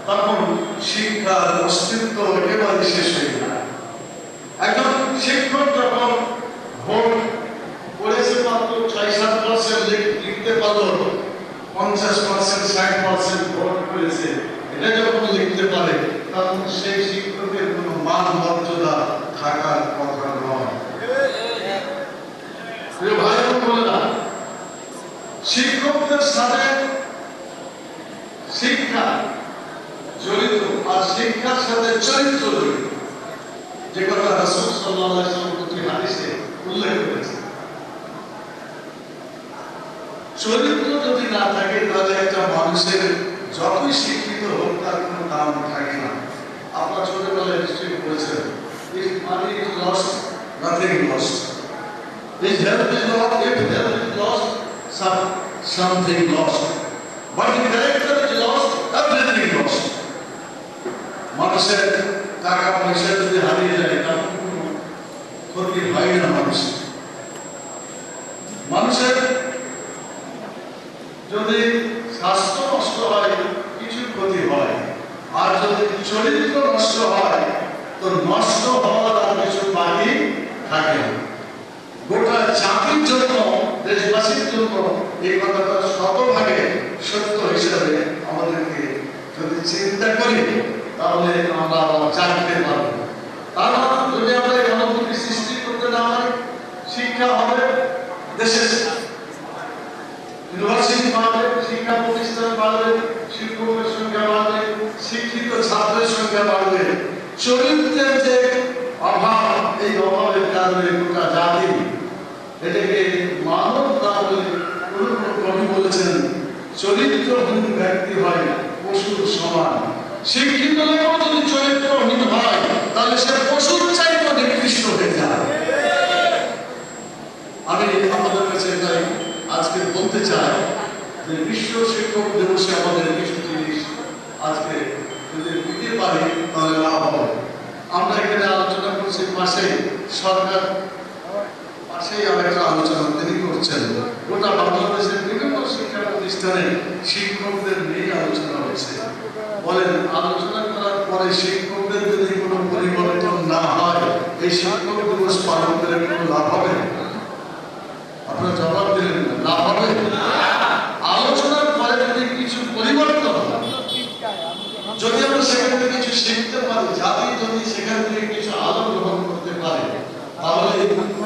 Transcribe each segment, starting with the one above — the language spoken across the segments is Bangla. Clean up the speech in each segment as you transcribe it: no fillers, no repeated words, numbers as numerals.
তখন শিক্ষার অস্তিত্ব একেবারে শেষ হয়ে যায়। একজন শিক্ষক যখন ভোট পড়েছে মাত্র ৬-৭% লিখতে পারলো, ৫০%, ৬০% ভোট করেছে, এটা যখন লিখতে পারে তখন সেই শিক্ষকের কোনো মান মর্যাদা থাকার কথা নয়। ভাই বোনেরা, শিক্ষকদের সাথে শিক্ষা জড়িত আর শিক্ষার সাথে চরিত্র জড়িত, যে কথা রাসূল সাল্লাল্লাহু আলাইহি ওয়াসাল্লাম হাদিসে উল্লেখ করেছেন। চরিত্র যদি না থাকে তাহলে একটা মানুষের যতই শিক্ষিত হোক তার কোনো দাম থাকে না। আপনার ছোটবেলায় নিশ্চয়ই বলেছেন, if money is lost, nothing lost. If health is lost, something lost. But if character is lost, everything lost. মানুষের টাকা পয়সা যদি হারিয়ে যায় তখন কোনো ক্ষতি হয় না মানুষের যদি স্বাস্থ্য নষ্ট হয় কিছু ক্ষতি হয়, আর যদি চরিত্র নষ্ট হয় তো নষ্ট হওয়ার আর কিছু বাকি থাকে না। গোটা জাতির জন্য, দেশবাসীর জন্য এই কথাটা শতভাগে সত্য হিসাবে আমাদেরকে যদি চিন্তা করি তাহলে আমরা জানতে পারবো। তার যদি আমরা এই অনুভূতি সৃষ্টি করতে না পারি, শিক্ষা হবে, দেশের ইউনিভার্সিটি বাড়বে, শিক্ষা প্রতিষ্ঠান বাড়বে, শিক্ষকের সংখ্যা বাড়বে, শিক্ষিত ছাত্রের সংখ্যা বাড়বে। চরিত্রের যে অভাব, এই অভাবের কারণে গোটা জাতি এটাকে মানব না বলে কবি বলেছেন, চরিত্রহীন ব্যক্তি হয় পশুর সমান। শিক্ষিত লোক যদি চরিত্রহীন হয় তাহলে সে পশুর চাইতে নিকৃষ্ট হয়ে যায়। আমি আমাদের কাছে এটাই আজকে বলতে চাই যে বিশ্ব শিক্ষক দিবসে আমাদের কিছু জিনিস আজকে যদি দিতে পারি তাহলে লাভ হবে। আমরা এখানে আলোচনা করছি, পাশে সরকার পাশেই আরেকটা আলোচনা তিনি করছেন। গোটা বাংলাদেশের বিভিন্ন শিক্ষা প্রতিষ্ঠানে শিক্ষকদের নিয়ে আলোচনা হচ্ছে। বলেন, আলোচনা করার পরে শিক্ষকদের যদি কোনো পরিবর্তন না হয় এই শিক্ষক দিবস পালন করে কোনো লাভ হবে? আপনারা জবাব দিলেন না, লাভ হবে? আলোচনার পরে যদি কিছু পরিবর্তন হয়, যদি আমরা সেখান থেকে কিছু শিখতে পারি, জাতি যদি সেখান থেকে কিছু আলো গ্রহণ করতে পারে, তাহলে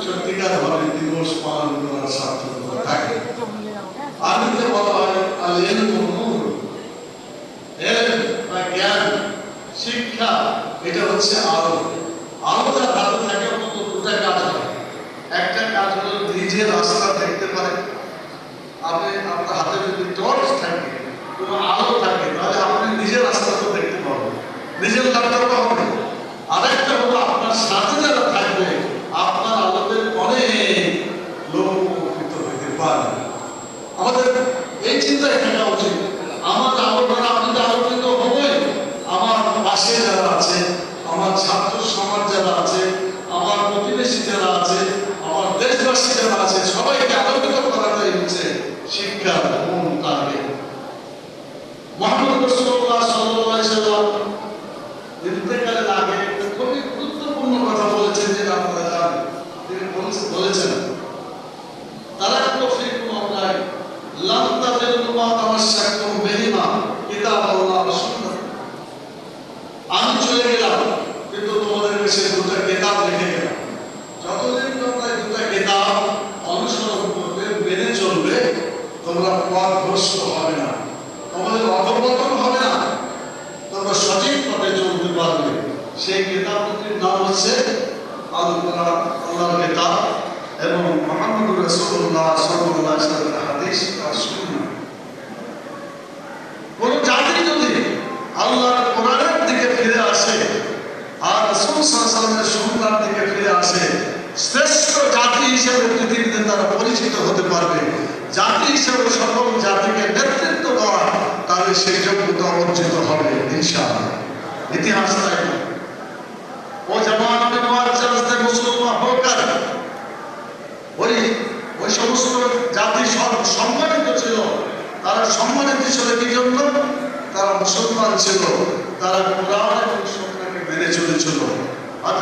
সত্যিকার ভাবে দিবস পালন করার সার্থকতা থাকে। আরবিতে বলা হয় আল ইলমু নূর, ইলম বা জ্ঞান, শিক্ষা এটা হচ্ছে আলো। আলো যার হাতে থাকে অন্তত দুটা কাজ হয়। একটা কাজ হলো নিজের রাস্তা দেখতে পারে। আপনার হাতে যদি টর্চ থাকে, কোনো আলো থাকে, তাহলে আপনি নিজের রাস্তা তো দেখতে পাবেন, নিজের লাভটা হবে। আরেকটা হলো আপনার সাথে যারা থাকবে আপনার আলোতে অনেক লোক উপকৃত হতে পারে। আমাদের এই চিন্তায় থাকা উচিত, আমার আলো দ্বারা আপনি তো আলোকিত হবেন, আমার পাশে যারা আছে, আমার ছাত্র সমাজ যারা আছে, আমার প্রতিবেশী যারা আছে, আমার দেশবাসী যারা আছে, সবাইকে আলোকিত করাটাই হচ্ছে শিক্ষার মূল টার্গেট। মুহাম্মদ রাসূলুল্লাহ সাল্লাল্লাহু আলাইহি ওয়াসাল্লাম ইন্তেকালের আগে খুবই গুরুত্বপূর্ণ কথা বলেছেন, যেটা আপনারা জানেন। তিনি বলেছেন, তারাক্তু ফীকুম আমরাইন লাম তাযিল্লু মা তামাসসাকতুম বিহিমা কিতাবাল্লাহ ওয়া সুন্নাহ। আমি চলে গেলাম কিন্তু তোমাদের কাছে দুটো কিতাব রেখে গেলাম। যতদিন তোমরা দুটো কিতাব অনুসরণ করবে, মেনে চলবে, তোমরা পথভ্রষ্ট হবে না, তোমাদের অধঃপতন হবে না, তোমরা সঠিক পথে চলতে পারবে। সেই কিতাবটির নাম হচ্ছে আল কোরআন, আল্লাহর কিতাব, এবং মুহাম্মদুর রাসূলুল্লাহ সাল্লাল্লাহু আলাইহি ওয়াসাল্লামের হাদিস আর সুন্নাহ। কোন জাতি যদি আল্লাহর কোরআনের দিকে ফিরে আসে আর রাসূল সাল্লাল্লাহু আলাইহি ওয়াসাল্লামের সুন্নাহর দিকে ফিরে আসে, শ্রেষ্ঠ জাতি হিসেবে পৃথিবীতে তারা পরিচিত হতে পারবে। জাতি হিসেবে সকল জাতিকে নেতৃত্ব দেওয়া, তাহলে সেই যোগ্যতা অর্জিত হবে ইনশাআল্লাহ। ইতিহাস তাই ও জামানা में मुआज्जज़ थे मुसलमान होकर, ওই সমস্ত জাতি সম্মানিত ছিল। তারা সম্মানিত ছিল কি জন্য? তারা মুসলমান ছিল, তারা কোরআন এবং সুন্নাহকে মেনে চলেছিল। আজ